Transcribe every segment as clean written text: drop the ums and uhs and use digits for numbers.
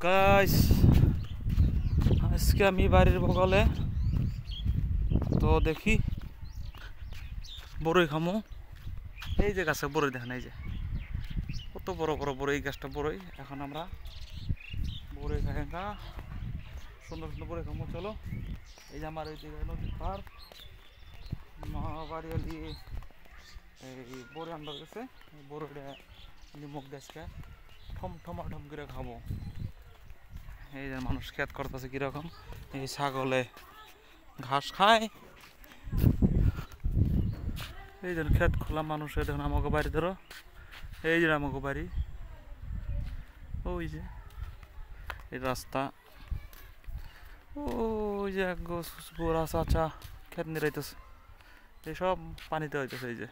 Guys আজকে আমি বাড়ির বগলে তো দেখি বড়ই খামো। এই যে গাছে বড়ই দেখেন, এই যে কত বড় বড় বড়ই, গাছটা বড়ই। এখন আমরা বড়ই খাই, সুন্দর সুন্দর বড়ই খামো। চলো, এই যে আমার এই যে নদীর পার, মা বাড়ি আলি এই বড়ই আনবার গেছে। বড়ইটা মুখ গাছকে ঠম করে খাবো। এই যে মানুষ খেত করতেছে কিরকম, এই ছাগলে ঘাস খায়। এই যে খেত খোলা মানুষের দেখুন, আমাকে বাড়ি ধরো, এই যে আমাকে বাড়ি, ওই যে এই রাস্তা, ওই যে বুড়া চাচা খেত নিরাইতেছে, এই সব পানিতে হইতেছে। এই যে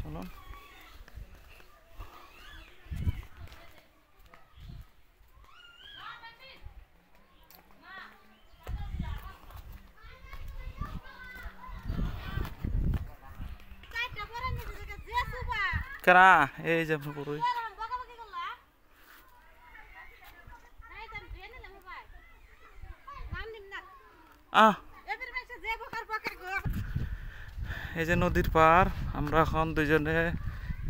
চলুন, কেনা এই যে বড়ই এই যে নদীর পার। আমরা এখন দুইজনে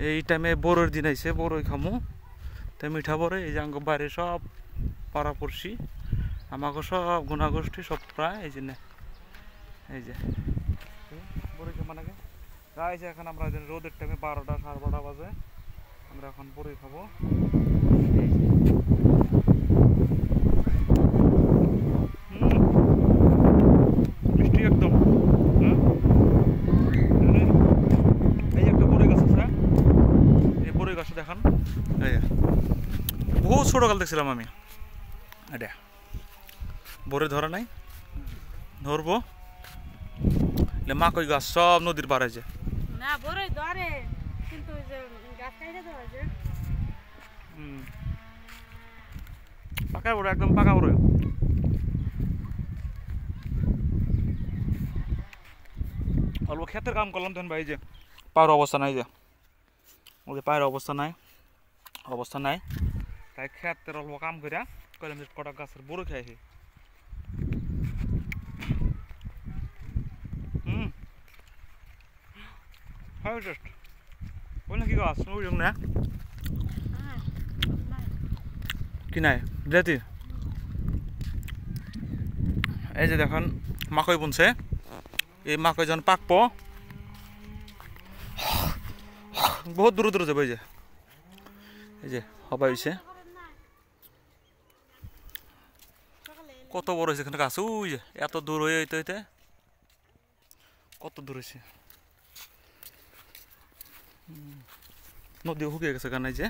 এই টাইমে বড়ইর দিন আইছে, বড়ই খামু। তো মিঠা বড়ই, এই যে আঙ্গ বাড়ি সব পাড়াপড়শি, আমাকে সব গুণাগোষ্ঠী সব প্রায় এই যে এই যে বড়ই খাবো নাকি গাইছে। এখন আমরা রোদের টাইমে 12টা 12:30 বাজে, আমরা এখন বড়ই খাবো। মিষ্টি একদম। এই যে একটা বড়ই গাছ আছে, এই বড়ই গাছ দেখান, এই বহু ছোটকাল দেখছিলাম আমি। এটা বড়ই ধরে নাই, ধরবো। মাকই গাছ সব নদীর পাড়ে যে না বড়ই ধরে, কিন্তু গাছ কাইটা ধরে যে পাকা বড়, একদম পাকা বড়। অল্প ক্ষেতের কাম করলাম তখন ভাই, যে পায়ের অবস্থা নাই, যে ওই যে পায়ের অবস্থা নাই, তাই ক্ষেতের অল্প কাম করিয়া কইলাম যে কটা গাছের বড় খাইছি। হয় টেস্ট ওই না কি গাছ ওই না কি নাই বিলাতি। এই যে দেখুন মাকই বুনছে, এই মাকই যখন পাকবো বহুত দূর দূর যাবে। এই যে হবাই হয়েছে, কত বড় হয়েছে এখানে গাছ, ওই যে এত দূর হয়ে হইতে হইতে কত দূর হয়েছে। নদী শুকিয়ে গেছে গান, এই যে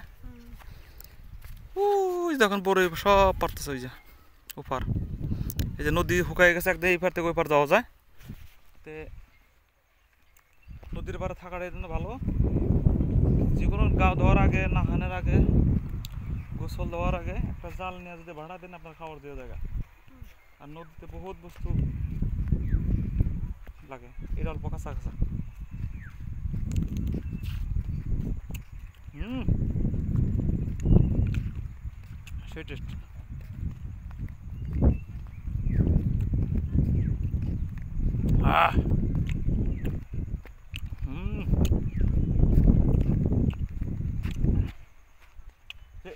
ওই দেখুন বড় সব পারতেছে। ওই যে ওপার, এই যে নদী শুকাই গেছে একদম, এই পার থেকে ওই পার যাওয়া যায়। তে নদীর পাড়ে থাকাটাই জন্য ভালো। যে কোনো গা ধোয়ার আগে, নাহানের আগে, গোসল দেওয়ার আগে একটা জাল নিয়ে যদি ভাড়া দেন, আপনার খাবার দিয়ে জায়গা। আর নদীতে বহুত বস্তু লাগে, এটা অল্প কাঁচা কাঁচা। সেই টেস্ট।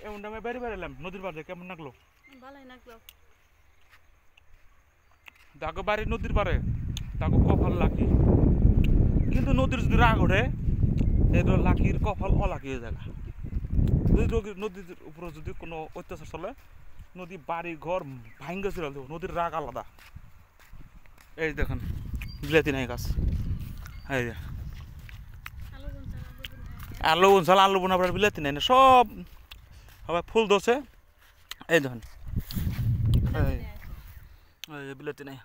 এমন আমি বেড়ে বেড়ালাম নদীর পাড়ে, কেমন লাগলো? ভালোই লাগলো। তাকে বাড়ি নদীর পাড়ে, তাকে কপাল লাকি। কিন্তু নদীর যদি রাগ ওঠে, এই লাকির কপাল অলাকি হয়ে যায়। নদীর উপরে যদি কোনো অত্যাচার চলে, নদী বাড়ি ঘর ভাঙ্গে ছিল, নদীর রাগ আলাদা। এই দেখেন বিলাতি নাই গাছ, এই যে আলু বুনছাল, আলু বোনা আপনার বিলাতি নাই না, সব সবাই ফুল ধরছে। এই দেখেন এই বিলাতি নাই,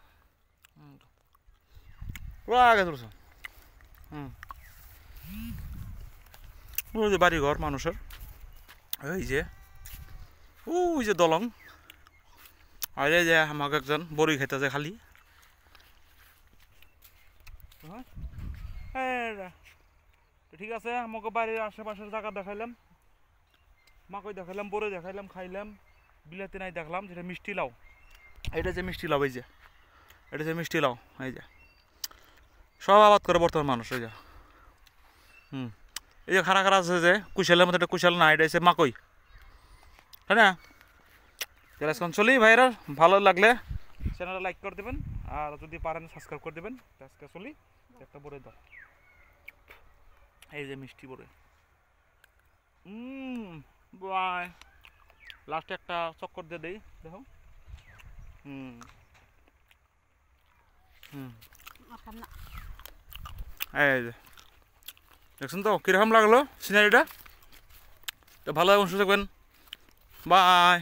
পুরা আগে ধরছে। ওই যে বাড়ি ঘর মানুষের, এই যে ওই যে দলং, আর এই যে আমাকে একজন বড়ি খাইতেছে খালি। ঠিক আছে, আমাকে বাড়ির আশেপাশের জায়গা দেখাইলাম, মাকই দেখাইলাম, বড়ি দেখাইলাম, খাইলাম। বিলাতি নাই দেখলাম, যেটা মিষ্টি লাউ। এটা যে মিষ্টি লাউ, এই যে এটা যে মিষ্টি লাউ, এই যে সব আবাদ করে বর্তমান মানুষ। এই যে এই যে খারা খারা আছে যে কুশালের মতো, এটা কুশাল না, এটা হচ্ছে মাকই, তাই না? তাহলে এখন চলি ভাইরা, ভালো লাগলে চ্যানেলটা লাইক করে দেবেন, আর যদি পারেন সাবস্ক্রাইব করে দেবেন। আজকে চলি, একটা বড়ই দাও, এই যে মিষ্টি বড়ই। বাই, লাস্টে একটা চক্কর দিয়ে দেই, দেখো। এই যে দেখছেন তো কীরকম লাগলো সিনারিটা? তো ভালো এবং সুযোগ, বাই।